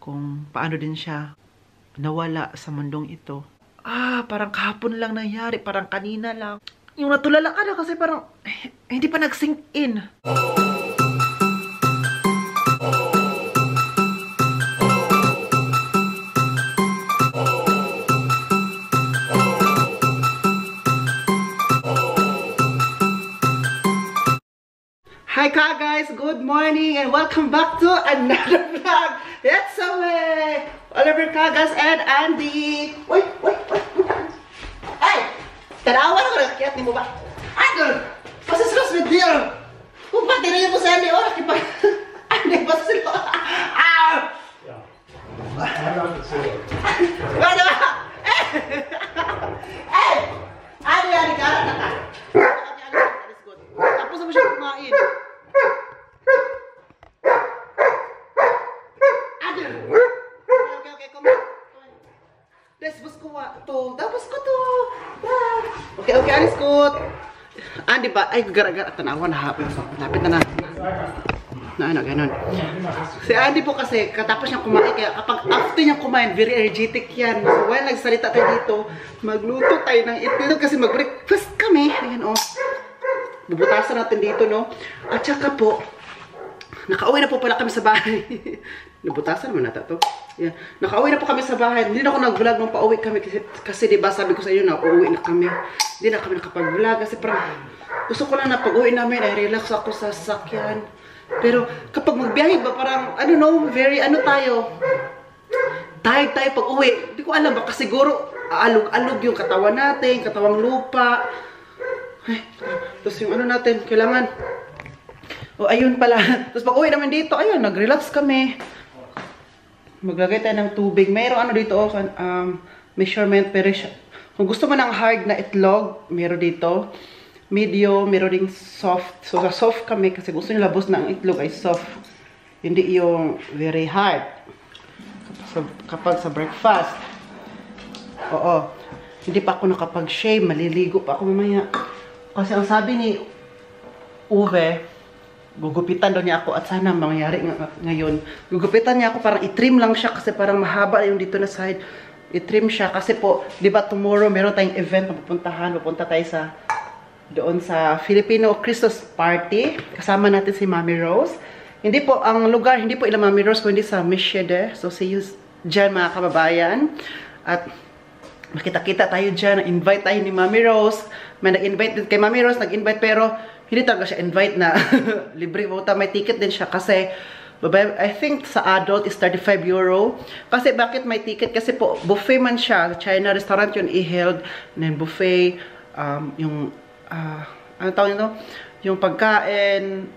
kung paano din siya nawala sa mundong ito. Parang kahapon lang nangyari, parang kanina lang. Yung natulala ka na kasi parang hindi pa nag-sink in. Hi guys, good morning and welcome back to another vlog. It's Oliver Kagas and Andy. Wait. Hey, tanawan ako na kiyat ni mo ba? Idol, pasasros with dear. Kung pati na yun mo sa Andy, oras ki pa. Andy, pasasros. Ano? Hey, Andy, karat na ka. Tapos na mo siya kumain. Okay, alis ko. Di ba? Ay, gara-gara. Tanawa na hapon. Lapit na. Ganun. Si Andy po kasi, katapos niyang kumain, kaya kapag after niyang kumain, very energetic yan. So, while nagsalita tayo dito, magluto tayo ng itlog kasi mag-breakfast kami. Ayan, bubutasan natin dito, no? At saka po, nakauwi na po pala kami sa bahay. Nabutasan naman nata to. Yeah. Nakauwi na po kami sa bahay. Hindi na ako nag-vlog nung pauwi kami. Kasi diba sabi ko sa inyo na uuwi na kami. Hindi na kami nakapag-vlog. Kasi parang gusto ko lang na pag-uwi namin ay relax ako sa sasakyan. Pero kapag magbiyahe ba parang, very tayo. Tired tayo pag-uwi. Hindi ko alam baka siguro alog-alog yung katawan natin, katawang lupa. Ay, tapos yung natin, kailangan. Ayun pala. Tapos pag uwi naman dito, ayun, nag-relax kami. Maglagay tayo ng tubig. Mayroon dito, measurement. Pero kung gusto mo ng hard na itlog, mayroon dito. Medium, mayroon ding soft. So, sa soft kami, kasi gusto nyo labos na ang itlog ay soft. Hindi yung very hard. Kapag sa breakfast. Oo. Hindi pa ako nakapag-shave. Maliligo pa ako mamaya. Kasi ang sabi ni Uwe, gugupitan daw niya ako at sana mangyari ngayon. Gugupitan niya ako, parang i-trim lang siya kasi parang mahaba yung dito na side. I-trim siya kasi po, di ba tomorrow meron tayong event na pupunta tayo doon sa Filipino Christmas party. Kasama natin si Mami Rose. Hindi po, ang lugar, hindi po ilang Mami Rose, kundi sa Michigan. So see you dyan mga kababayan. At makita-kita tayo dyan, invite tayo ni Mami Rose. May nag-invite din kay Mami Rose, nag-invite pero hindi talaga siya invite na libre mo. May ticket din siya kasi I think sa adult is 35 euro. Kasi bakit may ticket? Kasi po buffet man siya. China restaurant yun i-held. And then buffet, yung ano tawag nito? Yung pagkain,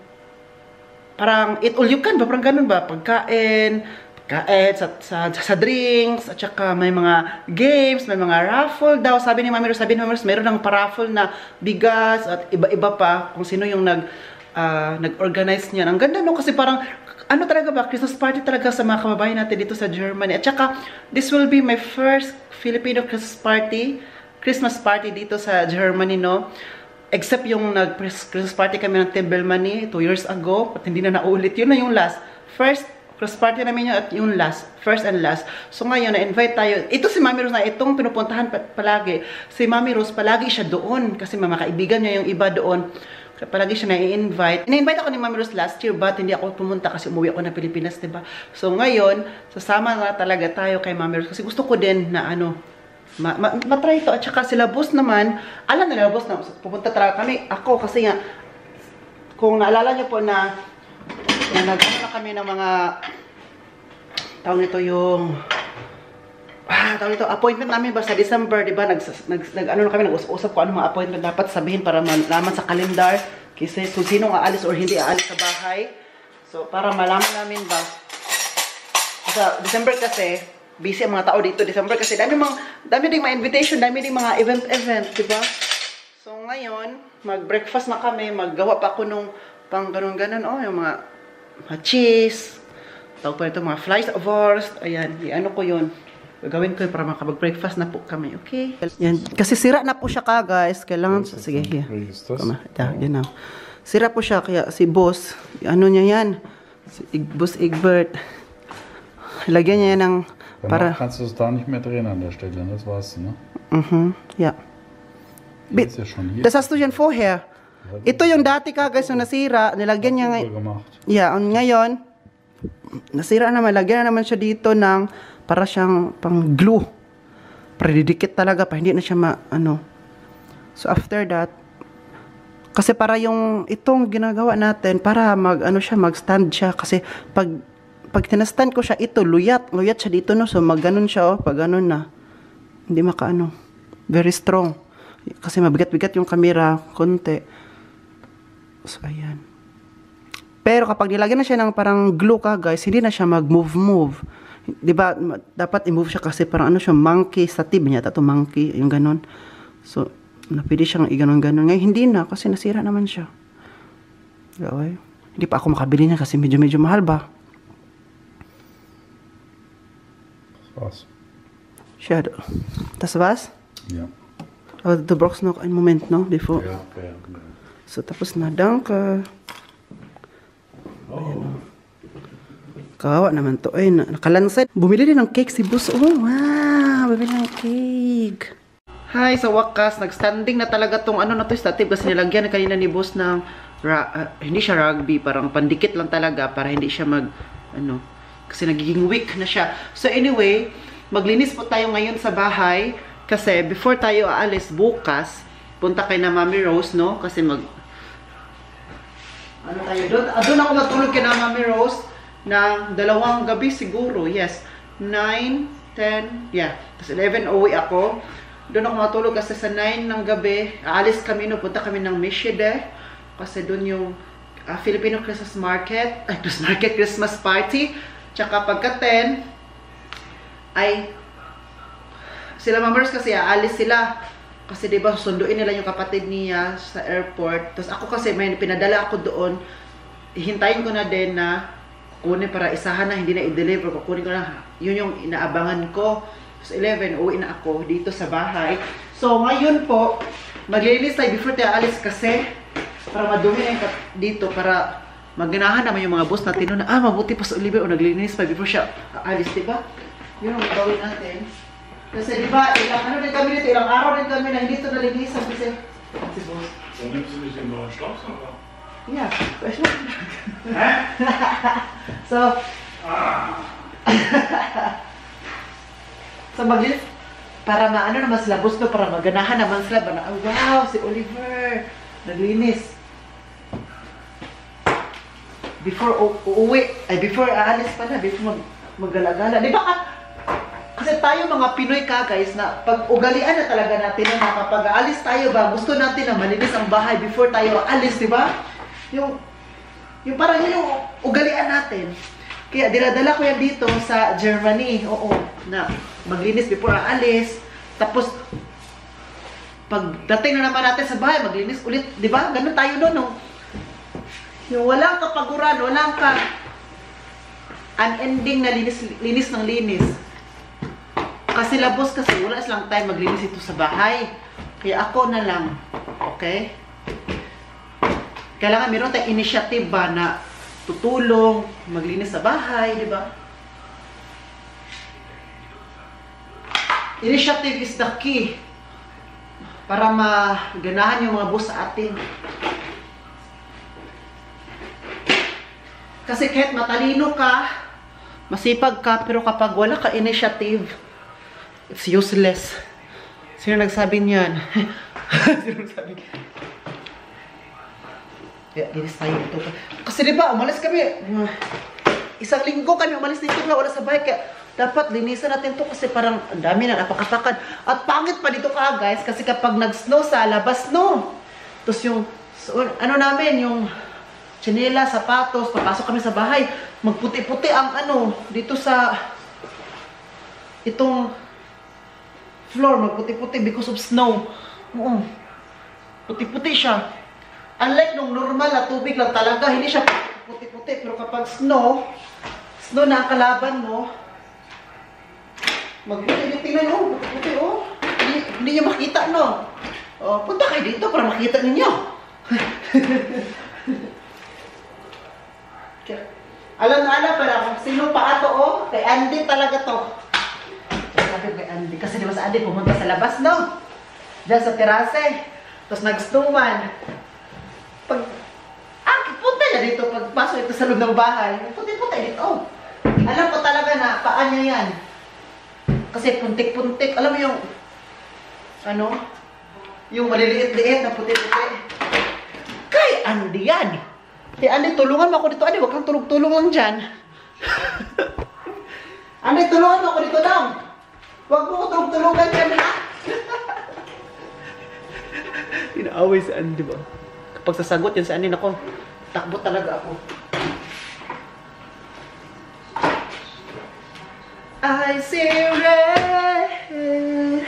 parang eat all you can ba? Parang ganun ba? Pagkain sa drinks, at saka may mga games, may mga raffle daw. Sabi ni Mami Rose, meron ng paraffle na bigas at iba-iba pa kung sino yung nag-organize niyan. Ang ganda no kasi parang talaga ba, Christmas party talaga sa mga kababayan natin dito sa Germany. At saka this will be my first Filipino Christmas party dito sa Germany, no? Except yung nag-Christmas party kami ng Tembelmani 2 years ago, at hindi na naulit. Yun na yung last. First Christmas party namin yun at yung first and last. So ngayon, na-invite tayo. Ito si Mami Rose na itong pinupuntahan palagi. Si Mami Rose, palagi siya doon. Kasi mga kaibigan niya yung iba doon. Palagi siya na-invite. In-invite ako ni Mami Rose last year, but hindi ako pumunta kasi umuwi ako ng Pilipinas, diba? So ngayon, sasama na talaga tayo kay Mami Rose. Kasi gusto ko din na matry ito. At saka sila boss naman, alam nila boss na pupunta talaga kami. Ako kasi nga, kung naalala niyo po na nag-ano na kami ng mga tawag nito yung appointment namin ba sa December, di ba? Nag-ano na kami, nag-usap ko ano mga appointment dapat sabihin para malaman sa kalendar kasi kung sino aalis or hindi aalis sa bahay. So, para malaman namin ba sa December kasi, busy ang mga tao dito. December kasi, dami ding mga invitation, dami ding mga event, di ba? So, ngayon, mag-breakfast na kami, maggawa pa ako nung pang ganun-ganun, yung mga cheese, tawag pa ito, mga flies of ours, ayan, ko yun. Gagawin ko yun para makapag-breakfast na po kami, okay? Yan, kasi sira na po siya guys, kailangan, sige, here. Yan na. Sira po siya, kaya si boss, niya yan, si Boss Egbert, Lagyan niya ng para... Kannst du es da nicht mehr drehen an der Stelle, das weißt du, ne? Ja. Ist ja schon hier. Das hast du yan vorher. Ito yung dati ka guys, yung nasira, nilagyan niya Gemacht. Yeah, ngayon, nasira naman, lagyan na naman siya dito ng para siyang pang glue. Predidikit talaga pa, hindi na siya ano. So after that, kasi para yung itong ginagawa natin, para mag-stand siya. Kasi pag tinastand ko siya, ito, luyat siya dito, no? So mag-ganon siya, pag ganon na. Hindi makaano. Very strong. Kasi mabigat-bigat yung camera, konti. So ayan. Pero kapag nilagyan na siya ng parang glue ka, guys, hindi na siya mag-move. Diba, dapat i-move siya kasi parang ano siya, monkey, sa tib niya, ito monkey, yung ganon. So, pwede siyang i-ganon-ganon. Ngayon, hindi na, kasi nasira naman siya. Okay. Hindi pa ako makabili niya kasi medyo mahal ba? Das war's. Shadow. Das war's? Ja. Aber du brauchst noch einen Moment, no? Before. Ja. So, tapos na. Danke. Oh. Kawawa naman to. Ay, nakalansay. Bumili din ng cake si Boss. Oh, wow! Bumili ng cake. Hi, sa wakas, nagstanding na talaga tong ano na to, statib kasi nilagyan na kanina ni Boss ng hindi siya rugby, parang pandikit lang talaga para hindi siya kasi nagiging weak na siya. So anyway, maglinis po tayo ngayon sa bahay kasi before tayo aalis bukas, punta kay na Mami Rose, no? Kasi doon ako natulog kay na Mami Rose ng 2 gabi siguro, yes. 9, 10, yeah. Tapos 11 uwi ako. Doon ako matulog kasi sa 9 ng gabi, aalis kami, no, punta kami ng Mishide. Kasi doon yung Filipino Christmas Market, Christmas Party. Tsaka pagka 10, ay, sila mamers kasi aalis sila. Kasi diba, sunduin nila yung kapatid niya sa airport. Tapos ako kasi, may pinadala ako doon, hintayin ko na din na kunin para isahan na, hindi na i-deliver. Kukunin ko na, yun yung inaabangan ko. So 11, uwi na ako dito sa bahay. So ngayon po, maglilinis tayo before tayo alis kasi para madumi na yung dito para maganahan naman yung mga boss natin na mabuti pa sa Oliver o naglilinis pa before siya alis, diba? Yun ang gawin natin. Kasi diba, ilang araw din kami na hindi ito nalinisan kasi boss. Warum nimmst du nicht den neuen Staubsauger? Yeah, so so maglinis para maano naman sila boss, no, para maganahan naman sila ba na, oh, wow, si Oliver naglinis before uuwi, ay before aalis pala, before maggalagala, di ba? Kasi tayo mga Pinoy ka guys, na pag ugalian na talaga natin na kapag aalis tayo ba, gusto natin na malinis ang bahay before tayo aalis, di ba? Yung parang yun yung ugalian natin. Kaya dinadala ko yan dito sa Germany, oo, na maglinis before aalis. Tapos, pagdating na naman natin sa bahay, maglinis ulit, di ba? Ganun tayo doon, no? Yung walang kapaguran, walang unending na linis ng linis. Kasi labos kasi, wala silang time maglinis ito sa bahay. Kaya ako na lang, okay? Kailangan meron tayong initiative ba na tutulong, maglinis sa bahay, di ba? Initiative is the key para maganahan yung mga boss sa atin. Kasi kahit matalino ka, masipag ka, pero kapag wala ka initiative, it's useless. Sino nagsabi niyan? Sino nagsabi niyan? Kaya, linis tayo ito. Kasi diba, umalis kami. Isang linggo kami umalis dito na wala sa bahay. Kaya, dapat linisan natin to kasi parang ang dami na napakapakan. At pangit pa dito ka, guys. Kasi kapag nag-snow sa labas, no. Tapos yung, ano namin, yung tsinela, sapatos, papasok kami sa bahay. Magputi-puti ang dito sa itong floor. Magputi-puti because of snow. Oo. Puti-puti siya. Unlike nung normal na tubig lang talaga, hindi siya puti-puti. Pero kapag snow na ang kalaban mo, magputi, tingnan mo, puti-puti, oh. Hindi niyo makita, no? Oh, punta kayo dito para makita ninyo. Alam na alam pala kung sino pa ato, oh. Kay Andy talaga to. Sabi kay Andy. Kasi di ba sa Andy pumunta sa labas, no? Diyan sa terase. Tapos nagstuman. Punta niya dito. Pagpasok ito sa loob ng bahay. Punta dito. Oh. Alam ko talaga na paa niya yan. Kasi puntik-puntik. Alam mo yung, ano? Yung maliliit-liit na puti-puti. Kay Andy yan. Kay Andy, tulungan mo ako dito. Andy, wag kang tulog-tulong lang dyan. Andy, tulungan mo ako dito lang. Wag mo ko tulog-tulungan dyan, ha? Inaaway si Andy, ba? Kapag sasagot yan si Andy, nako, takbo talaga ako. I see red, red.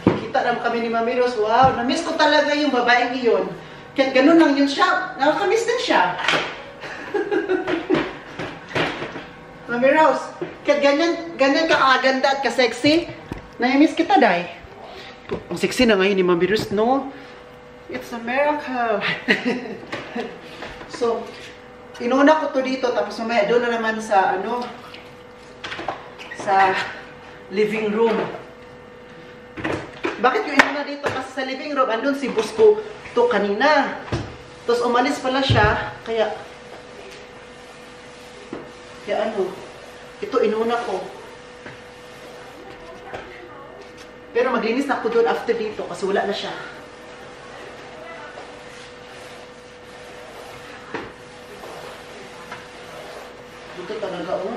Kita naman kami ni Mami Rose. Wow, na-miss ko talaga yung babaeng iyon. Kahit ganun lang yun siya. Nakakamiss din siya. Mami Rose, kahit ganyan ka kaganda at ka-sexy, na-miss kita, day. Ang sexy na ngayon ni Mami Rose, no? It's a miracle. So, inuna ko to dito, tapos mamaya doon na naman sa, ano, sa living room. Bakit yung inuna dito? Kasi sa living room, andun si boss ko to kanina. Tapos umalis pala siya, kaya ano, ito inuna ko. Pero maglinis na ako doon after dito kasi wala na siya. Dito talaga, oh.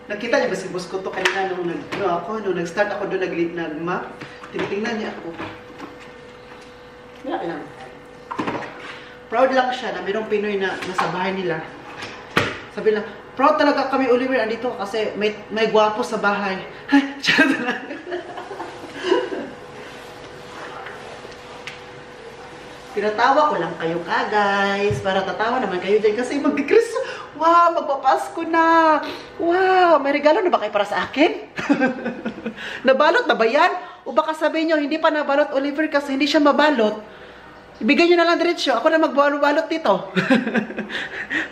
Nakita niya ba si boss ko to kanina nung nag-start ako doon nag-map? Tinitingnan niya ako. Wala lang. Proud lang siya na mayroong Pinoy na nasa bahay nila. Sabi lang, proud talaga kami, Oliver, andito kasi may gwapo sa bahay. Charot lang. Pinatawa ko lang kayo guys, para tatawa naman kayo dyan kasi mag-Christmas. Wow, magpapasko na. Wow, may regalo na ba kayo para sa akin? Nabalot na ba yan? O baka sabihin nyo, hindi pa nabalot, Oliver, kasi hindi siya mabalot. Ibigay nyo na lang diretso. Ako na magbalot dito.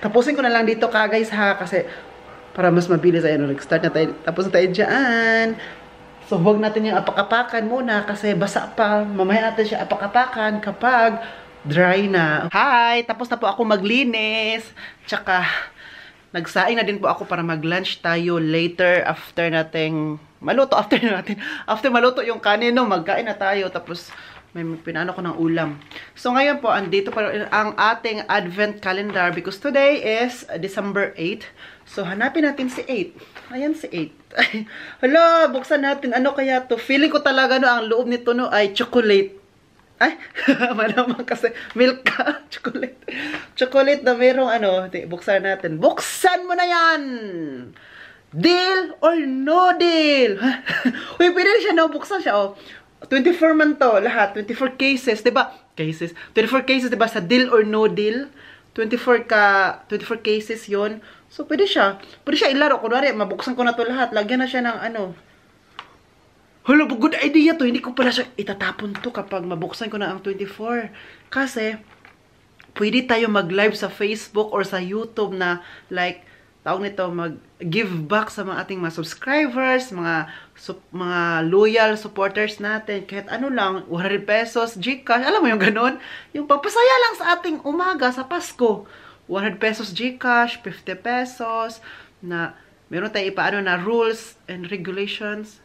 Tapusin ko na lang dito ka guys ha, kasi para mas mabilis ay nag-start na tayo. Tapos na tayo dyan. So, huwag natin yung apak-apakan muna kasi basa pa. Mamaya natin siya apak-apakan kapag dry na. Hi! Tapos na po ako maglinis. Tsaka, nagsaing na din po ako para mag-lunch tayo later after nating maluto. After maluto yung kanin, no, magkain na tayo. Tapos, may pinano ko ng ulam. So, ngayon po, andito pa ang ating advent calendar because today is December 8. So, hanapin natin si 8. Ayan si 8. Hala, buksan natin. Ano kaya to? Feeling ko talaga, no, ang loob nito, no, ay chocolate. Ay, malamang kasi milk ka. Chocolate. Chocolate na merong, ano, buksan natin. Buksan mo na yan! Deal or no deal? Uy, pwede siya, no, buksan siya, oh. 24 man to, lahat. 24 cases, diba? 24 cases, diba? Sa deal or no deal. 24 cases yon. So, pwede siya ilaro. Kunwari, mabuksan ko na to lahat. Lagyan na siya ng ano. Hala, good idea to. Hindi ko pala siya itatapon to kapag mabuksan ko na ang 24. Kasi, pwede tayo mag-live sa Facebook or sa YouTube na like, tawag nito, mag-give back sa mga ating mga subscribers, mga loyal supporters natin. Kahit ano lang, 100 pesos, GCash, alam mo yung ganun? Yung papasaya lang sa ating umaga sa Pasko. 100 pesos GCash, 50 pesos, na meron tayo ipaano na rules and regulations.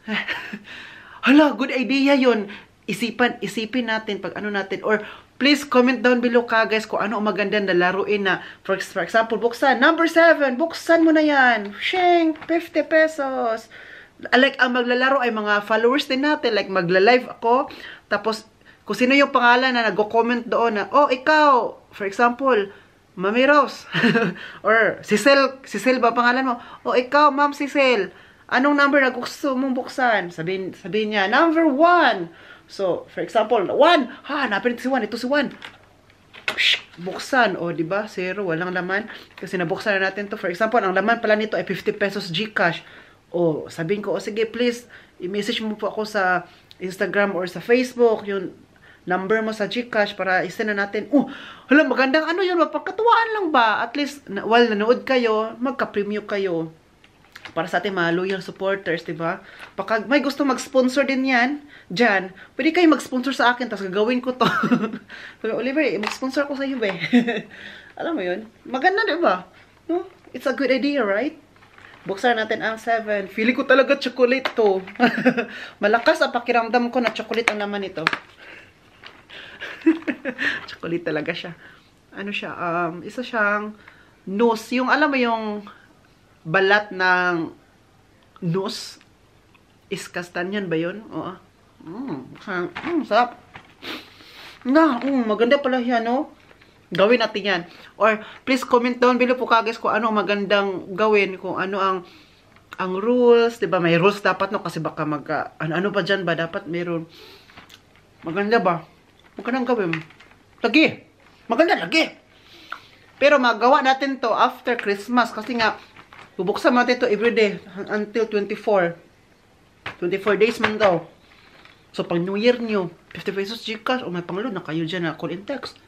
Hala, good idea yun. Isipin natin pag ano natin, or please comment down below ka guys kung ano ang maganda na laruin na, for example, buksan, number 7, buksan mo na yan, shing, 50 pesos. Like, ang maglalaro ay mga followers din natin, like magla-live ako, tapos, kung sino yung pangalan na nag-comment doon na, oh, ikaw, for example, Mami Rose, or Cecil ba pangalan mo? Oh, ikaw, Ma'am Cecil, Anong number na gusto mong buksan? Sabihin niya, number 1. So, for example, 1. Hanapin si 1. Ito si 1. Buksan. O, diba? 0. Walang laman. Kasi nabuksan na natin to. For example, ang laman pala nito ay 50 pesos GCash. O, sabihin ko, o sige, please, i-message mo po ako sa Instagram or sa Facebook, yung number mo sa GCash para isend na natin. Oh, hala, magandang ano yun, mapagkatuwaan lang ba? At least, while nanood kayo, magka-preview kayo. Para sa ating mga loyal supporters, diba? Baka may gusto mag-sponsor din yan, dyan, pwede kayo mag-sponsor sa akin, tapos gagawin ko to. Sabi, Oliver, mag-sponsor ko sa iyo, be. Alam mo yun? Maganda, diba? No? It's a good idea, right? Buksan natin ang 7. Feeling ko talaga chocolate to. Malakas ang pakiramdam ko na chocolate ang naman ito. Chocolate talaga siya. Ano siya? Isa siyang nose. Yung, alam mo yung balat ng nose. Iskastanyan ba yun? Oo. Sarap. Maganda pala yan, no? Gawin natin yan. Or, please comment down below po guys kung ano magandang gawin. Kung ano ang rules. Diba? May rules dapat, no? Kasi baka ano pa dyan ba? Dapat mayroon. Maganda ba? Magandang gawin. Lagi. Maganda, lagi. Pero magawa natin to after Christmas. Kasi nga, bubuksan natin to everyday until 24. 24 days man daw. So, pag New Year nyo, 50 pesos GCash, o may pangload na kayo dyan na call and text.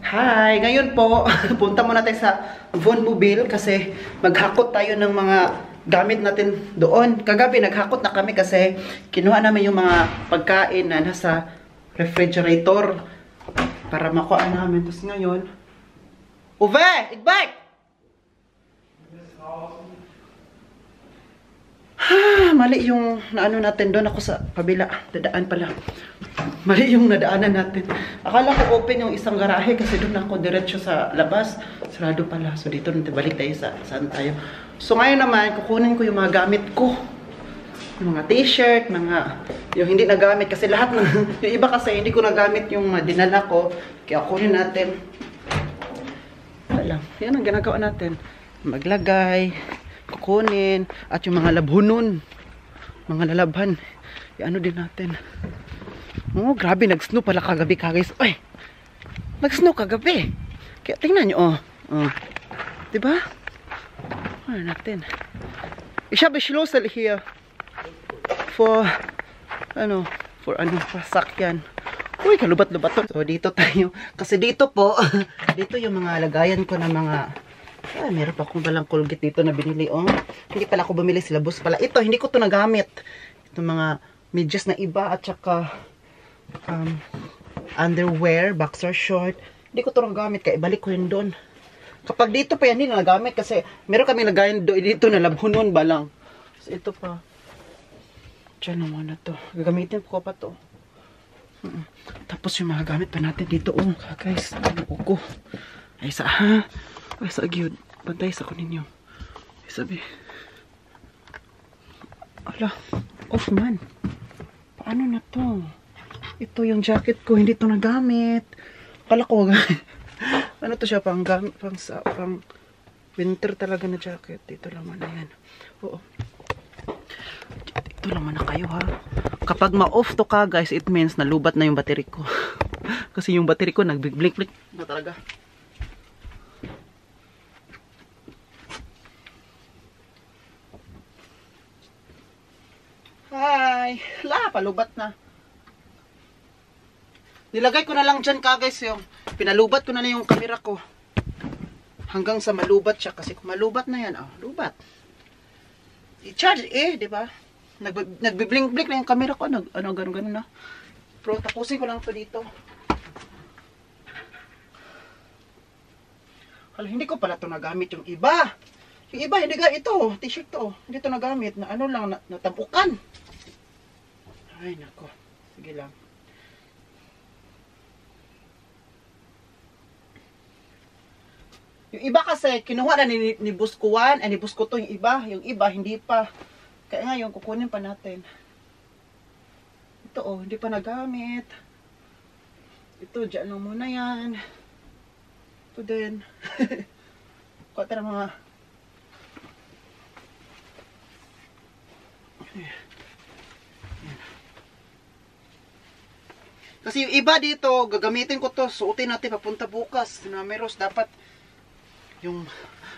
Hi! Ngayon po, punta muna tayo sa Von Mobile kasi maghakot tayo ng mga gamit natin doon. Kagabi, naghakot na kami kasi kinuha namin yung mga pagkain na nasa refrigerator para makuha namin. Tapos ngayon, Uwe! Igbike! Mali yung naano natin doon. Ako sa pabila. Dadaan pala. Mali yung nadaanan natin. Akala ko open yung isang garahe kasi doon ako diretso sa labas. Sarado pala. So dito natin balik tayo sa saan tayo. So ngayon naman, kukunin ko yung mga gamit ko. Yung mga t-shirt, yung hindi nagamit. Kasi lahat ng, yung iba kasi hindi ko nagamit yung dinala ko. Kaya kunin natin. Wala. Yan ang ginagawa natin. Maglagay. Kukunin at yung mga labhunon, mga lalabhan, ano din natin. Oh, grabe, nag-snow pala kagabi guys. Ay, nag-snow kagabi. Kaya tingnan nyo, diba? Ano natin? Ich habe Schlüssel here for sasakyan. Uy, kalubat-lubat to. So, dito tayo. Kasi dito po, dito yung mga lagayan ko ng mga meron pa akong balang Colgate dito na binili. Hindi pala ako bumili sila. Bus pala. Ito, hindi ko to nagamit. Ito mga medyas na iba at saka underwear, boxer short. Hindi ko to nagamit. Kaya ibalik ko yun doon. Kapag dito pa yan, hindi na nagamit. Kasi meron kami nagayan dito na labhunon ba lang. So, ito pa. Diyan naman na to. Gagamitin ko pa to. Tapos yung mga gamit pa natin dito. Guys, ano ko. Ay, ay, sa agyod. Bantay sa ko ninyo. Ay, sabi. Ala, off man. Paano na to? Ito yung jacket ko. Hindi to nagamit. Kala ko, ano to siya? Pang winter talaga na jacket. Dito naman na yan. Oo. Dito naman na kayo, ha? Kapag ma-off to ka, guys, it means nalubat na yung battery ko. Kasi yung battery ko, nag-blink-blink na talaga. Hi! Palubat na. Nilagay ko na lang dyan guys yung pinalubat ko na yung camera ko. Hanggang sa malubat siya. Kasi kung malubat na yan, lubat. I-charge di ba? Nagbiblink-blink na yung camera ko. Ganun na. Pero tapusin ko lang to dito. Hala, hindi ko pala to nagamit yung iba. Yung iba, hindi ga ito. T-shirt to. Hindi to nagamit. Na ano lang, natabukan. Ay, nako. Sige lang. Yung iba kasi, kinuha na ni Buskuan, ni Buskuto yung iba. Yung iba, hindi pa. Kaya ngayon, kukunin pa natin. Ito, hindi pa nagamit. Ito, dyan lang muna yan. Ito din. Kuha tayo mga Kasi yung iba dito, gagamitin ko to. Suotin natin papunta bukas. Meros, dapat yung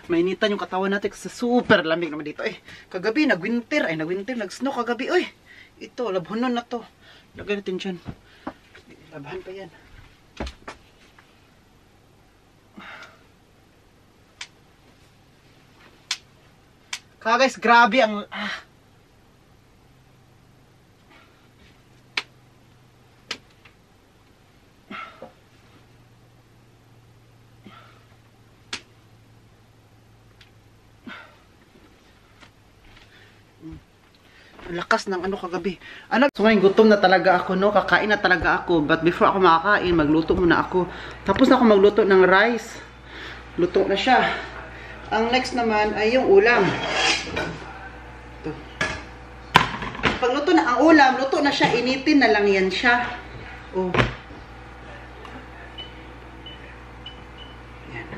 mainitan yung katawan natin kasi super lamig naman dito. Kagabi, nag-winter. Nag-snow kagabi. Ito, labhonon na to. Lagay natin dyan. Labahan pa yan. Kaya guys, grabe ang... lakas ng ano kagabi. So ngayon, gutom na talaga ako, no? Kakain na talaga ako. But before ako makakain, magluto muna ako. Tapos na ako magluto ng rice. Luto na siya. Ang next naman ay yung ulam. Ito. Pag luto na ang ulam, luto na siya. Initin na lang yan siya. Oh. Ayan.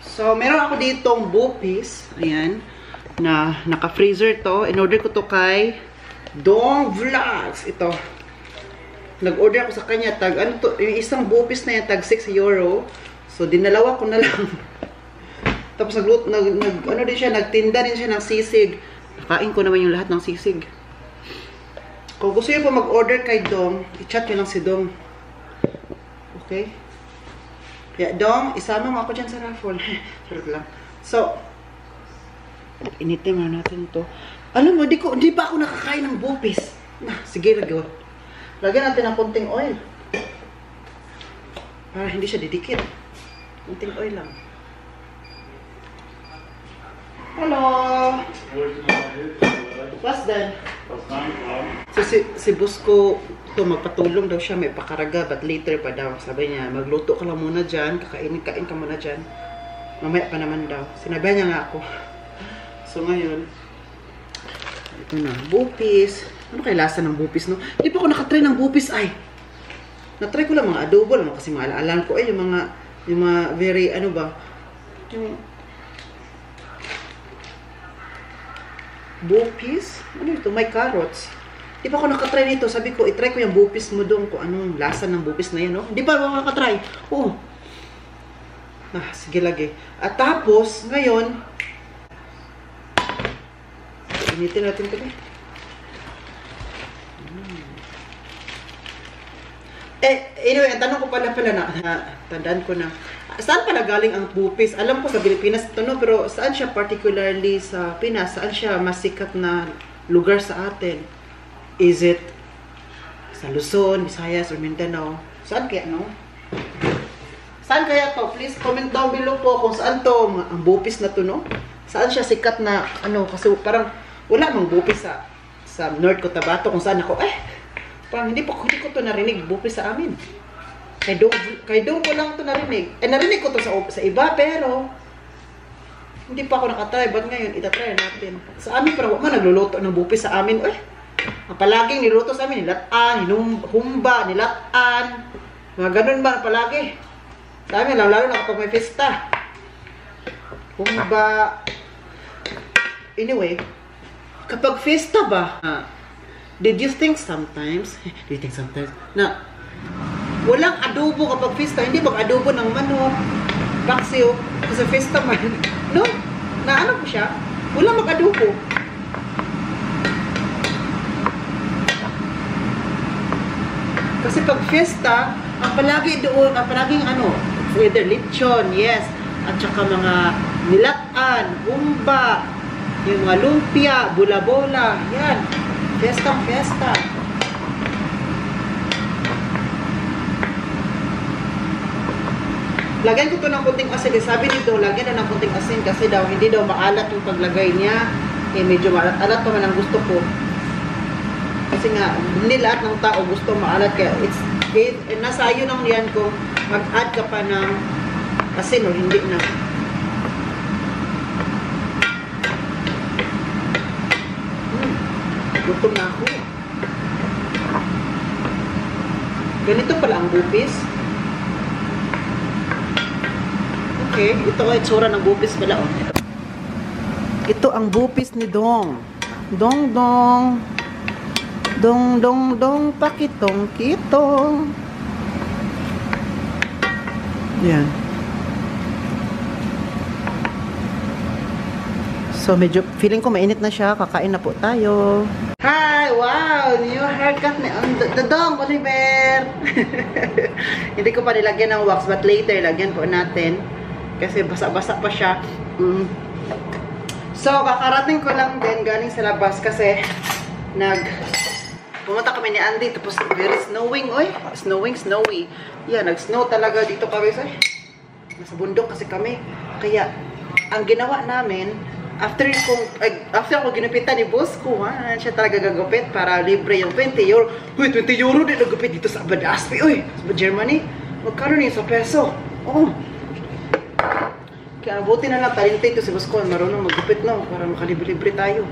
So, meron ako ditong bupis. Ayan. Na naka-freezer to. In-order ko to kay Dong Vlogs. Ito. Nag-order ako sa kanya. Ano to? Yung isang bupis na yan, tag 6 euro. So, dinalawa ko na lang. Tapos ano din siya, nagtinda din siya ng sisig. Nakain ko naman yung lahat ng sisig. Kung gusto niyo po mag-order kay Dong, i-chat nyo lang si Dong. Okay? Kaya Dong, isama mo ako dyan sa raffle. Sarap lang. So, initin na natin to. Alam mo, di pa ako nakakain ng bupis. Sige, lagyan. Lagyan natin ng konting oil. Para hindi siya didikit. Konting oil lang. Hello! What's that? So, si Busko, magpatulong daw siya, may pakaraga, but later pa daw. Sabi niya, magluto ka lang muna dyan, kain ka muna dyan. Mamaya pa naman daw. Sinabihan niya nga ako. So, ngayon, ito na, bupis. Ano kaya lasa ng bupis, no? Hindi pa ako nakatry ng bupis, ay. Natry ko lang mga adobo lang, kasi maalaala ko, yung mga very, ano ba, yung bupis? Ano ito? May carrots. Hindi pa ako nakatry nito. Sabi ko, itry ko yung bupis mo doon, kung anong lasa ng bupis na yan, no? Hindi pa ako nakatry. Oh. Sige lagi. At tapos, ngayon, initin natin ito. Anyway, ang tanong ko pala tandaan ko na, saan pala galing ang bupis? Alam ko sa Pilipinas ito, no? Pero saan siya particularly sa Pinas? Saan siya masikat na lugar sa atin? Is it sa Luzon, Visayas, or Mindanao? Saan kaya, no? Saan kaya to? Please comment down below po kung saan to, ang bupis na to, no? Saan siya sikat na, ano, kasi parang wala mang bupis sa North Cotabato kung saan ako, parang hindi ko to narinig, bupis sa amin. Kay Dong ko lang to narinig. Narinig ko to sa iba, pero hindi pa ako nakatry. But ngayon, itatry natin. Sa amin, parang man nagluluto ng bupis sa amin. Ang palaging niluto sa amin, nilatan, humba, nilatan. Mga ganun ba, palagi. Sa amin, lalo na kapag may festa. Humba. Anyway, kapag festa ba, did you think sometimes na walang adobo kapag festa? Hindi mag-adobo ng manok, paksiw, kasi festa man. No? Na ano po siya? Walang mag-adobo. Kasi pag fiesta, ang palagi doon, ang palaging ano, whether lechon, yes, at saka mga nilatan, humba, yung mga lumpia, bula-bola, yan. Fiesta. Lagyan ko to ng kunting asin. Sabi nito, lagyan na ng kunting asin kasi daw, hindi daw maalat yung paglagay niya. Medyo maalat-alat pa man ang gusto ko. Kasi nga, hindi lahat ng tao gusto maalat. Kaya nasa iyo nang yan kung mag-add ka pa ng asin o hindi na. Gutom na ako. Ganito pala ang bupis. Okay, ito ay itsura ng bupis pala. Ito ang bupis ni Dong. Dong. Dong dong dong pakitong kitong. Yan. So medyo feeling ko mainit na siya. Kakain na po tayo. Hi! Wow! New haircut ni Dodong Oliver! Hindi ko pa nilagyan ng wax but later lagyan po natin. Kasi basa-basa pa siya. So kakarating ko lang din galing sa labas kasi pumunta kami ni Andy tapos very snowing. Oy! Snowy. Yeah, nag-snow talaga dito kami. Nasa bundok kasi kami. Kaya ang ginawa namin after ako ginupitan ni boss ko, siya talaga gagupit para libre yung 20 euro. Uy, 20 euro din nagupit dito sa Abadaspi. Uy, sa Germany. Magkano niya sa peso? Oo. Kaya buti na lang, talented to si boss ko. Marunong maggupit, no? Para makalibre-libre tayo.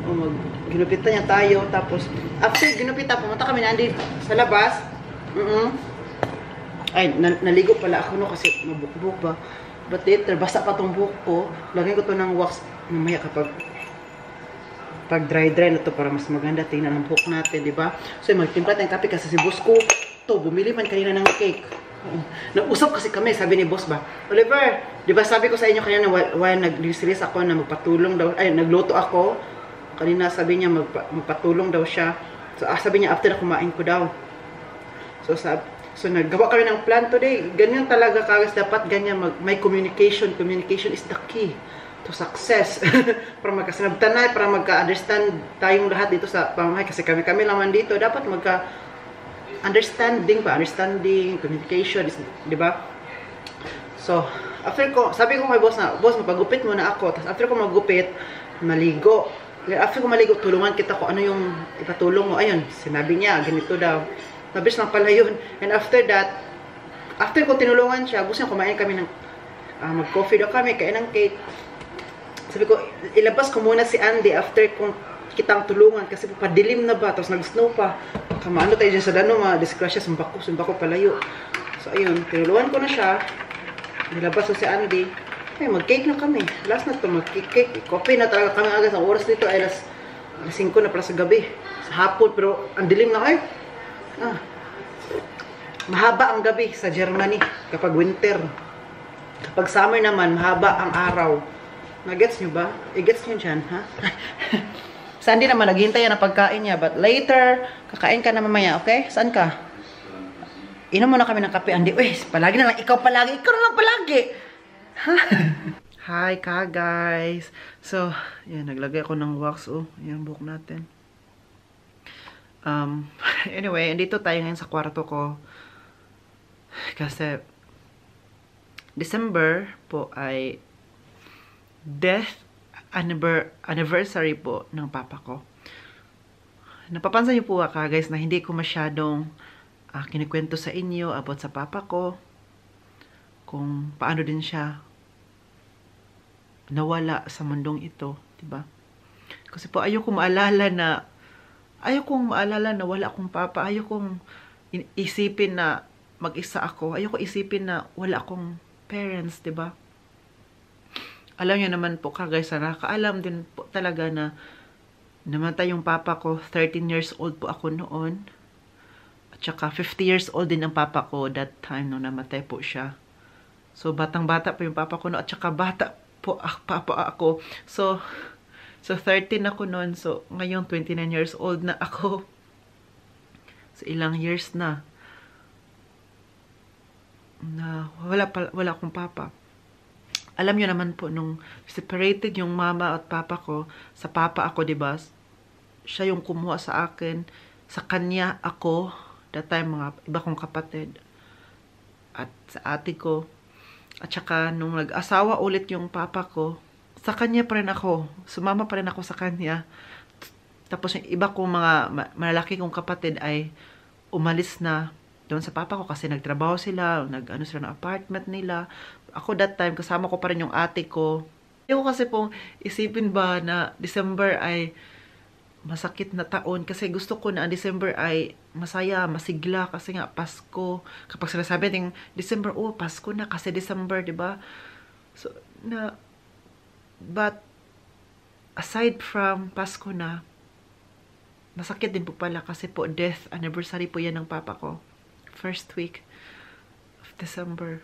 O, ginupitan niya tayo. Tapos, after ginupitan, pumunta kami na Andy sa labas. Ay, naligo pala ako, no? Kasi mabukbuk ba? But later, basta pa tong buhok ko, lagyan ko to ng wax mamaya kapag dry na to para mas maganda tingnan ang buhok natin, di ba? So, magtimpla tayong kape kasi si boss ko, bumili man kanina ng cake. Nag-usap kasi kami, sabi ni boss ba, Oliver, di ba sabi ko sa inyo kanina while nag-series ako na magpatulong daw, ay, nagluto ako. Kanina sabi niya magpatulong daw siya. So, sabi niya after na kumain ko daw. So, naggawa kami ng plan today. Ganyan talaga, guys. Dapat ganyan. May communication. Communication is the key to success. Para magkasinabtanay, para magka-understand tayong lahat dito sa pamamahay. Kasi kami naman dito. Dapat magka-understanding pa. Understanding, communication, di ba? So, after ko, sabi ko kay boss na, boss, mapagupit muna ako. Tapos after ko magupit, maligo. After ko maligo, tulungan kita ko ano yung ipatulong mo. Ayun, sinabi niya, ganito daw. Nabis lang pala yun. And after that, after ko tinulungan siya, gusto niya kumain kami ng, mag-coffee daw kami, kain ng cake. Sabi ko, ilabas ko muna si Andy after kong kitang tulungan kasi padilim na ba, tapos nag-snow pa. Kamaano tayo dyan sa dano, disgrasya, sumba ko palayo. So ayun, tinulungan ko na siya. Nilabas ko si Andy. Ay, mag-cake na kami. Last na to, mag-cake. Coffee na talaga kami agad. Ang oras dito ay alas 5 na pala sa gabi. Sa hapon, pero ang dilim na kayo. Mahaba ang gabi sa Germany kapag winter. Kapag summer naman, mahaba ang araw. Nagets nyo ba? I-gets nyo dyan, ha? Sandy naman, naghihintay yan ang pagkain niya. But later, kakain ka na mamaya, okay? Saan ka? Inom muna kami ng kape, Andy. Uy, palagi na lang. Ikaw palagi. Ikaw na lang palagi. Ha? Hi ka, guys. So, yan, naglagay ako ng wax, Yan, buhok natin. Anyway, andito tayo ngayon sa kwarto ko. Kasi, December po ay death anniversary po ng papa ko. Napapansin niyo po guys na hindi ko masyadong kinikwento sa inyo about sa papa ko. Kung paano din siya nawala sa mundong ito, diba? Kasi po ayokong maalala na wala akong papa. Ayokong isipin na mag-isa ako. Ayoko isipin na wala akong parents, diba? Alam niyo naman po guys, nakakaalam din po talaga na namatay yung papa ko. 13 years old po ako noon. At saka 50 years old din ang papa ko that time nung namatay po siya. So, batang-bata po yung papa ko noon. At saka bata po papa ako. So 13 ako noon. So, ngayon 29 years old na ako. So, ilang years na wala akong papa. Alam niyo naman po, nung separated yung mama at papa ko, sa papa ako, diba? Siya yung kumuha sa akin. Sa kanya ako, that time mga iba kong kapatid. At sa ate ko. At saka nung nag-asawa ulit yung papa ko, sa kanya pa rin ako. Sumama pa rin ako sa kanya. Tapos yung iba kong mga malalaki kong kapatid ay umalis na doon sa papa ko kasi nagtrabaho sila, nag-ano sila ng apartment nila. Ako that time, kasama ko pa rin yung ate ko. Ayoko kasi pong isipin ba na December ay masakit na taon kasi gusto ko na ang December ay masaya, masigla kasi nga Pasko. Kapag sinasabi natin December, Pasko na kasi December, 'di ba? So but aside from Pasko na, masakit din po pala kasi po death anniversary po yan ng papa ko. First week of December.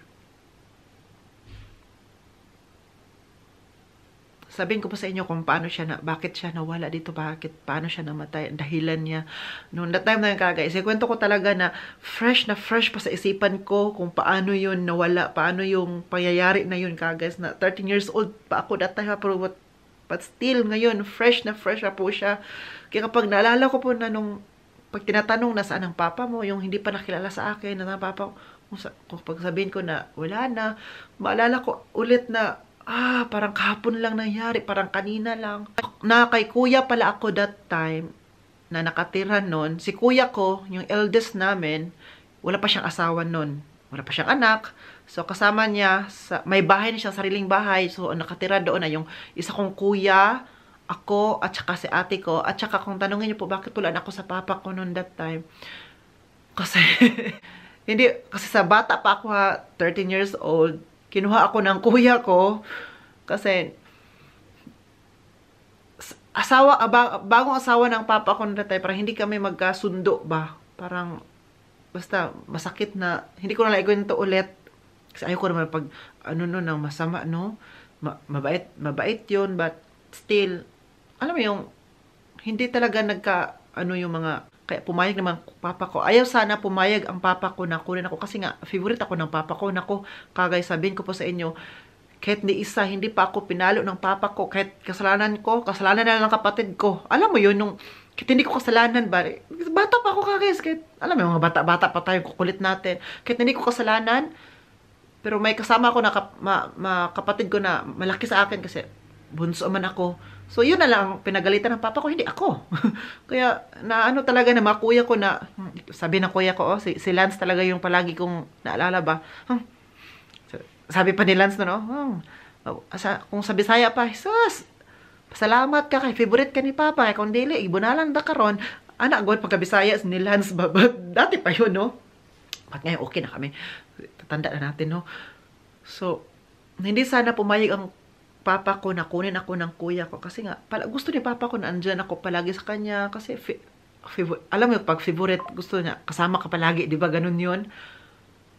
Sabihin ko pa sa inyo kung paano siya bakit siya nawala dito, paano siya namatay, dahilan niya. Noong that time na yun guys, kwento ko talaga na fresh pa sa isipan ko kung paano yun nawala, paano yung pangyayari na yun guys, na 13 years old pa ako that time, but still ngayon, fresh na po siya. Kaya kapag naalala ko po na nung, pag tinatanong na saan ang papa mo, yung hindi pa nakilala sa akin, na papa ko, kung pag sabihin ko na wala na, maalala ko ulit na, parang kahapon lang nangyari, parang kanina lang. Na kay kuya pala ako that time, na nakatira nun. Si kuya ko, yung eldest namin, wala pa siyang asawa nun. Wala pa siyang anak. So, kasama niya, may bahay na siya, sariling bahay. So, nakatira doon na yung isa kong kuya, ako, at saka si ate ko. At saka kung tanongin niyo po, bakit wala na ako sa papa ko nun that time? Kasi, kasi sa bata pa ako 13 years old, kinuha ako ng kuya ko kasi bagong asawa ng papa ko na tayo, parang hindi kami magkasundo ba. Parang basta masakit na, hindi ko na ikwento ulit. Kasi ayoko naman pag ng masama, no? Mabait yun, but still, alam mo yung, hindi talaga yung mga, kaya pumayag naman papa ko. Ayaw sana pumayag ang papa ko na kunin ako. Kasi nga, favorite ako ng papa ko. Nako, kagay sabihin ko po sa inyo, kahit hindi pa ako pinalo ng papa ko. Kahit kasalanan na lang ng kapatid ko. Alam mo yun, kahit hindi ko kasalanan ba? Bata pa ako kagay. Kahit, alam mo, mga bata pa tayo, kukulit natin. Kahit hindi ko kasalanan, pero may kasama ako na kapatid ko na malaki sa akin kasi bunso man ako. So, yun na lang pinagalitan ng papa ko, hindi ako. Kaya, talaga na mga kuya ko na, sabi ng kuya ko, si Lance talaga yung palagi kong naalala ba. Sabi pa ni Lance kung sa Bisaya pa, sus, pasalamat ka kay favorite ka ni papa, kaya kung dili, ibunalan da karon, anak, gawin pagka Bisaya ni Lance ba? Dati pa yun, no? At ngayon, okay na kami. Tatanda na natin, no? So, hindi sana pumayag ang papa ko na kunin ako ng kuya ko kasi nga gusto ni papa ko na andyan ako palagi sa kanya kasi alam mo pag favorite gusto niya kasama ka palagi, di ba ganun yun.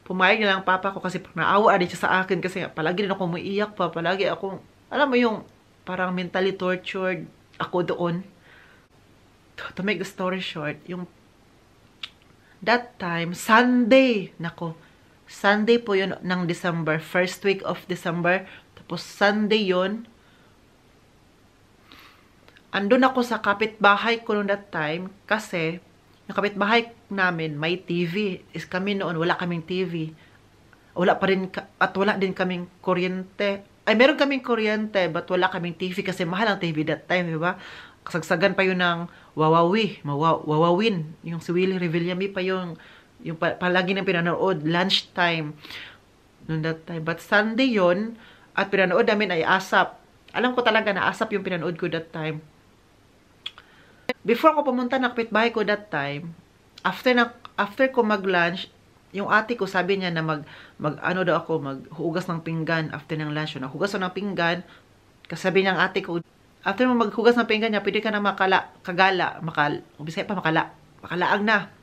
Pumayag na lang papa ko kasi naawa din siya sa akin kasi nga palagi din ako umiiyak pa, palagi ako, alam mo yung parang mentally tortured ako doon. To make the story short, yung that time Sunday po yun ng December, first week of December. Tapos Sunday yon, andun ako sa kapitbahay ko noon that time kasi yung kapitbahay namin may TV. Is kami noon wala kaming TV. Wala pa rin at wala din kaming kuryente. Ay meron kaming kuryente but wala kaming TV kasi mahal ang TV that time, di ba? Kasagsagan pa yun ng Wawawin. Yung si Willie Revillame pa yung palagi ng pinanood lunchtime noon that time. But Sunday yon, at pinanood namin ay ASAP. Alam ko talaga na ASAP yung pinanood ko that time. Before ko pumunta ng kapitbahay ko that time, after ko mag-lunch, yung ate ko sabi niya na maghugas ng pinggan after ng lunch. Naghugas ko ng pinggan, kasi sabi niya ang ate ko, after mo maghugas ng pinggan niya, pwede ka na makalaag na.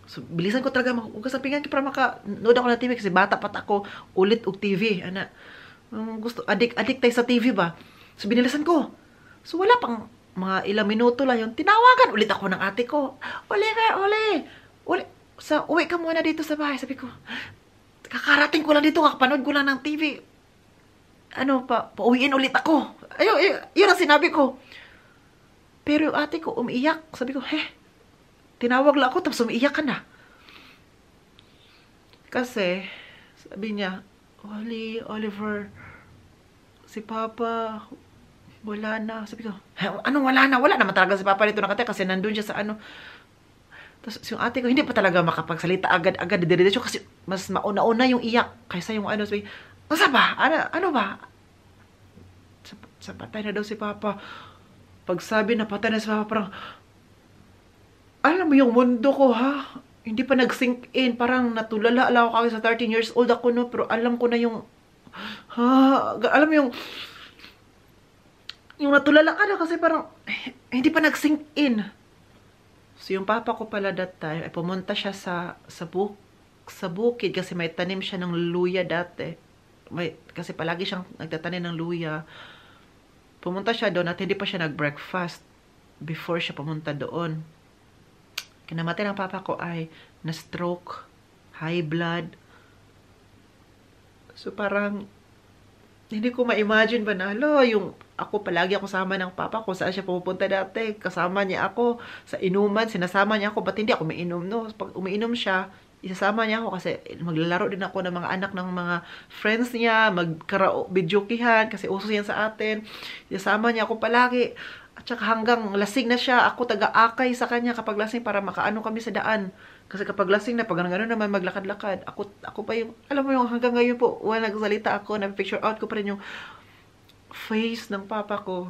So, bilisan ko talaga maghugas ng pinggan para makanood ako ng TV kasi bata pat ako, ulit og TV. Gusto, adik tayo sa TV ba? So, binilisan ko. So, wala pang mga ilang minuto lang yung tinawagan ulit ako ng ate ko. Uli. Uwi ka muna dito sa bahay. Sabi ko, kakarating ko lang dito, kakapanood ko lang ng TV. Pauwiin ulit ako. Yun ang sinabi ko. Pero yung ate ko, umiiyak. Sabi ko, tinawag lang ako, tapos umiiyak ka na. Kasi, sabi niya, Oliver, si Papa, wala na. Sabi ko, anong wala na? Wala naman talaga si Papa dito nakatira kasi nandun siya sa Tapos yung ate ko, hindi pa talaga makapagsalita agad, diretso kasi mas mauna-una yung iyak kaysa yung sabi, masa ba? Ano ba? Sa patay na daw si Papa. Pag sabi na patay na si Papa, parang, alam mo yung mundo ko, hindi pa nag-sink in. Parang natulala lang ako sa 13 years old ako, no? Pero alam ko na yung, alam mo yung natulala ka na kasi parang, hindi pa nag-sink in. So, yung papa ko pala that time, ay pumunta siya sa bukid kasi may tanim siya ng luya dati. Kasi palagi siyang nagtatanim ng luya. Pumunta siya doon at hindi pa siya nag-breakfast before siya pumunta doon. Kinamatay ng papa ko ay na-stroke, high blood. So, parang hindi ko ma-imagine ba na, yung ako palagi ako sama ng papa ko, saan siya pupunta dati, kasama niya ako sa inuman, sinasama niya ako, ba't hindi ako umiinom, no? Pag umiinom siya, isasama niya ako kasi maglalaro din ako ng mga anak ng mga friends niya, bidyokihan, kasi uso yan sa atin, isasama niya ako palagi, at saka hanggang lasing na siya, ako taga-akay sa kanya kapag lasing para makaano kami sa daan. Kasi kapag lasing na, pag gano'n naman maglakad-lakad, ako pa yung, alam mo yung hanggang ngayon po, wala nagsalita ako, na-picture out ko pa rin yung face ng papa ko.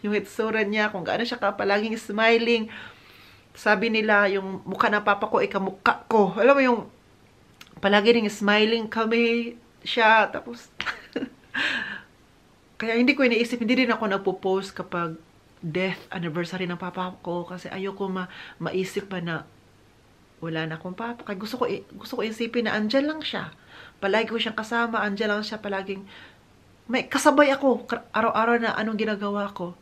Yung itsura niya, kung gaano siya palaging smiling. Sabi nila, yung mukha ng papa ko ay kamukha ko. Alam mo yung, palagi rin smiling kami siya. Tapos, kaya hindi ko iniisip, hindi rin ako nagpo-post kapag death anniversary ng papa ko. Kasi ayoko maisip pa na, wala na akong papa. Kaya gusto ko isipin na andyan lang siya. Palagi ko siyang kasama, andyan lang siya palaging, may kasabay ako araw-araw na anong ginagawa ko.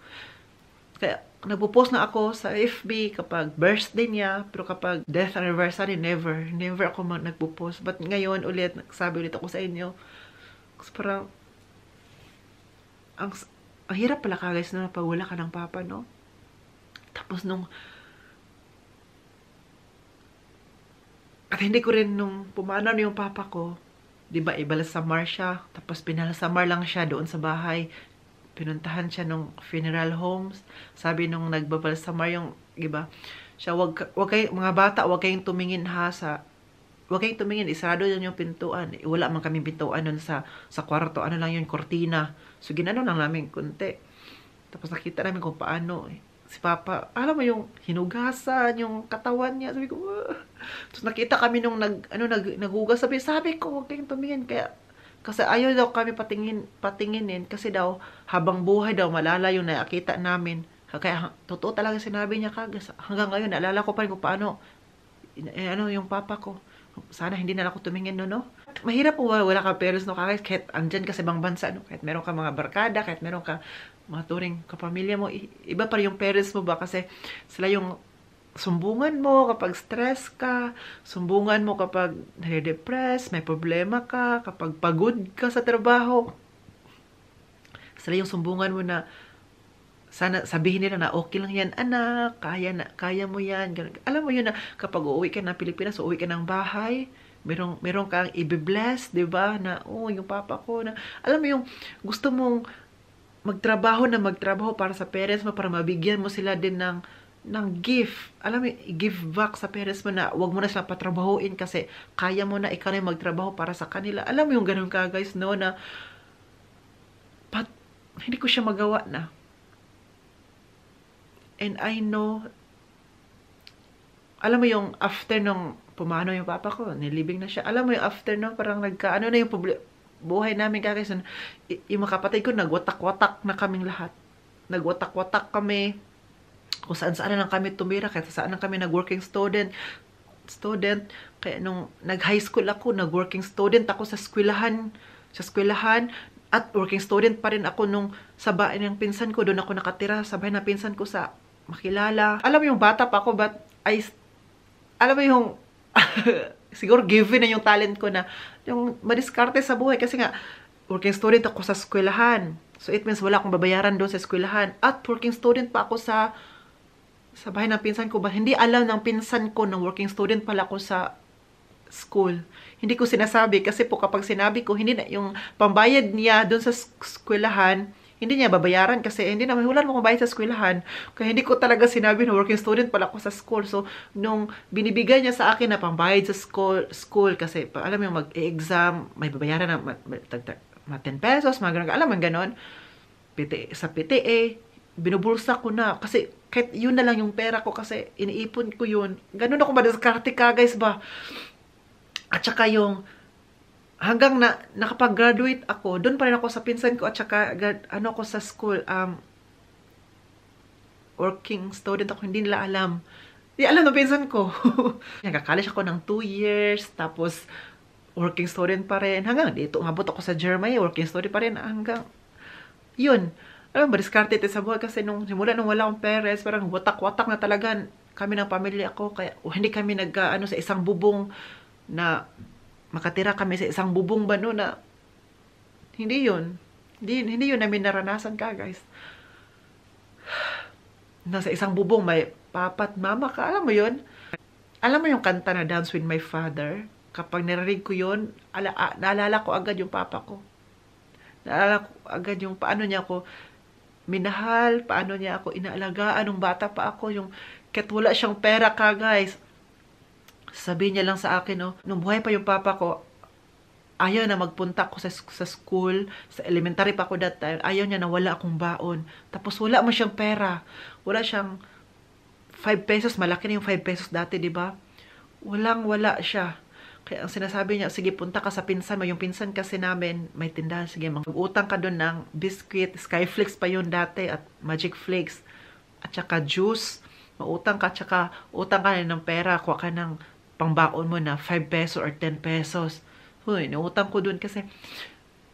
Kaya nagpo-post na ako sa FB kapag birthday niya, pero kapag death anniversary, never ako nagpo-post. But ngayon ulit, nagsabi ulit ako sa inyo. Kasi parang, ang hirap pala ka guys na pag wala ka ng papa, no? Tapos at hindi ko rin nung pumanaw yung papa ko, di ba, ibalasamar siya, tapos pinalasamar lang siya doon sa bahay. Pinuntahan siya nung funeral homes. Sabi nung nagbabalsamar yung, di ba, siya, wag kayo, mga bata, wag kayong tumingin wag kayong tumingin, isarado yun yung pintuan. Wala man kaming pintuan nun sa kwarto, ano lang yun, kortina. So, ginano lang namin kunti. Tapos nakita namin kung paano, si Papa, alam mo yung hinugasan, yung katawan niya. Sabi ko, Tapos nakita kami nung naghugas. Sabi ko, huwag kayong tumingin. Kasi ayaw daw kami patinginin. Kasi daw, habang buhay daw, malala yung nakita namin. Kaya, totoo talaga sinabi niya kagas. Hanggang ngayon, naalala ko pa rin kung paano, yung Papa ko. Sana hindi na ako tumingin, no? Mahirap po wala ka parents, no? Kahit andyan ka sa ibang bansa, no? Kahit meron ka mga barkada, kahit meron ka mga turing kapamilya mo, iba pa yung parents mo ba? Kasi sila yung sumbungan mo kapag stress ka, sumbungan mo kapag nare-depress, may problema ka, kapag pagod ka sa trabaho. Sila yung sumbungan mo na sana sabihin nila na okay lang yan, anak, kaya mo yan. Ganun. Alam mo yun na kapag uuwi ka ng Pilipinas, uuwi ka ng bahay, meron kang i-bless, 'di ba? Na yung papa ko na alam mo yung gusto mong magtrabaho para sa parents mo para mabigyan mo sila din ng gift. Alam mo, give back sa parents mo na wag mo na sila patrabahuin kasi kaya mo na ikaw na magtrabaho para sa kanila. Alam mo yung ganun ka guys, no, na hindi ko siya magawa na. And I know, alam mo yung after nung pumano yung papa ko, nilibing na siya. Alam mo yung after nung parang ano na yung buhay namin guys. Yung mga kapatid ko, nagwatak-watak na kaming lahat. Nagwatak-watak kami. Kung saan-saan lang kami tumira. Kahit saan lang kami nag-working student. Kaya nung nag-high school ako, nag-working student ako sa eskwelahan. At working student pa rin ako nung sa bahay ng pinsan ko. Doon ako nakatira sa bahay ng pinsan ko sa Makilala. Alam mo yung bata pa ako, but alam mo yung siguro given na yung talent ko na yung madiskarte sa buhay. Kasi nga, working student ako sa eskwelahan. So, it means wala akong babayaran doon sa eskwelahan. At working student pa ako sa bahay ng pinsan ko. But hindi alam ng pinsan ko na working student pala ako sa school. Hindi ko sinasabi kasi po kapag sinabi ko, hindi na yung pambayad niya doon sa eskwelahan, hindi niya babayaran kasi hindi naman wala namang bayad sa eskwelahan. Kaya hindi ko talaga sinabi na working student pala ako sa school. So, nung binibigay niya sa akin na pambayad sa school kasi alam mo yung mag-exam, may babayaran na 10 pesos, mga ganun. Alam mo ganon. Sa PTA, binubulsa ko na. Kasi kahit yun na lang yung pera ko kasi iniipon ko yun. Ganun ako madiskarte ka guys ba. At saka yung hanggang nakapag-graduate ako, doon pa rin ako sa pinsan ko at saka ako sa school, working student ako, hindi nila alam Di alam na pinsan ko. Nagka-college ako ng 2 years, tapos working student pa rin. Hanggang dito, umabot ako sa Germany, working student pa rin. Hanggang, yun. Alam ba, diskarte sa buhay kasi nung simula nung wala akong parents, parang watak-watak na talaga kami ng pamilya ko. Kaya hindi kami sa isang bubong na makatira kami sa isang bubong ba no na hindi yun. Hindi yun namin naranasan ka, guys. Nasa isang bubong may papa at mama ka. Alam mo yun? Alam mo yung kanta na Dance with My Father? Kapag narinig ko yun, naalala ko agad yung papa ko. Naalala ko agad yung paano niya ako minahal, paano niya ako inaalagaan nung bata pa ako. Yung kahit wala siyang pera ka, guys. Sabi niya lang sa akin, nung buhay pa yung papa ko, ayaw na magpunta ko sa school, sa elementary pa ako that time, ayaw niya na wala akong baon. Tapos wala mo siyang pera. Wala siyang 5 pesos, malaki na yung 5 pesos dati, di ba? Wala siya. Kaya ang sinasabi niya, sige, punta ka sa pinsan mo. Yung pinsan kasi namin, may tindahan, sige, mag-utang ka doon ng biscuit, Skyflakes pa yun dati, at Magic Flakes, at saka juice. Mautang ka, at saka utang ka ng pera, kuha ka ng pangbaon mo na 5 pesos or 10 pesos. Uy, nautang ko doon kasi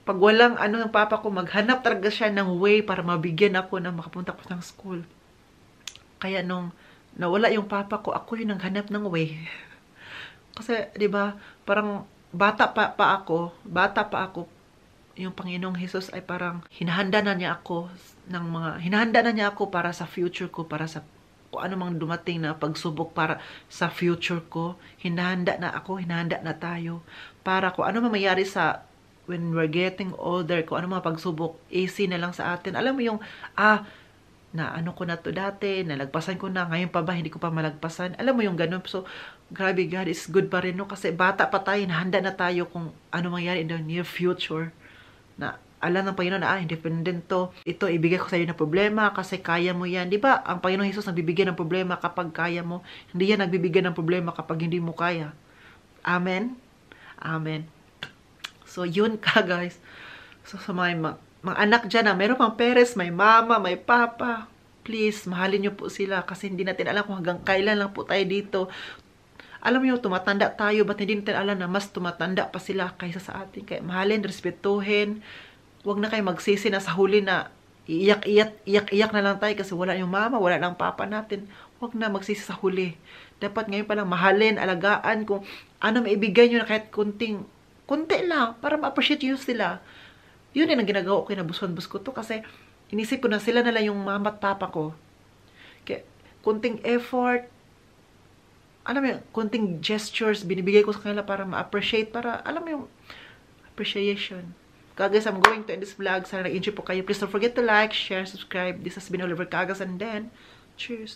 pag walang ng papa ko, maghanap talaga siya ng way para mabigyan ako na makapunta ko ng school. Kaya nung nawala yung papa ko, ako yung naghanap ng way. Kasi, di ba, parang bata pa ako, yung Panginoong Jesus ay parang hinahanda na niya ako para sa future ko, para sa kung ano mang dumating na pagsubok para sa future ko. Hinahanda na tayo. Para kung ano mang mayari when we're getting older, kung ano mga pagsubok, easy na lang sa atin. Alam mo yung, ko na to dati, nalagpasan ko na, ngayon pa ba, hindi ko pa malagpasan. Alam mo yung ganun. So, grabe, God is good pa rin, no? Kasi bata pa tayo, handa na tayo kung ano mangyari in the near future. Na, alam ng Panginoon na, independent to. Ito, ibigay ko sa iyo na problema kasi kaya mo yan. Di ba? Ang Panginoong Jesus nagbibigay ng problema kapag kaya mo. Hindi yan nagbibigay ng problema kapag hindi mo kaya. Amen? Amen. So, yun ka, guys. So, sa mga anak dyan na meron pang parents, may mama, may papa, please, mahalin niyo po sila kasi hindi natin alam kung hanggang kailan lang po tayo dito. Alam mo, tumatanda tayo, ba't hindi natin alam na mas tumatanda pa sila kaysa sa atin? Kaya mahalin, respetuhin. Huwag na kayo magsisi na sa huli na iyak na lang tayo kasi wala yung mama, wala lang papa natin. Huwag na magsisi sa huli. Dapat ngayon pa lang mahalin, alagaan kung ano maibigay nyo na kahit kunti lang para ma-appreciate nyo sila. Yun ang ginagawa ko, kinabuswan-bus ko to kasi inisip ko na sila na lang yung mama at papa ko. Kaya kunting effort, alam mo yung kunting gestures binibigay ko sa kanila para ma-appreciate, para alam mo yung appreciation. Guys, I'm going to end this vlog. Sana nag-enjoy po kayo. Please don't forget to like, share, subscribe. This has been Oliver Cagas, and then, cheers!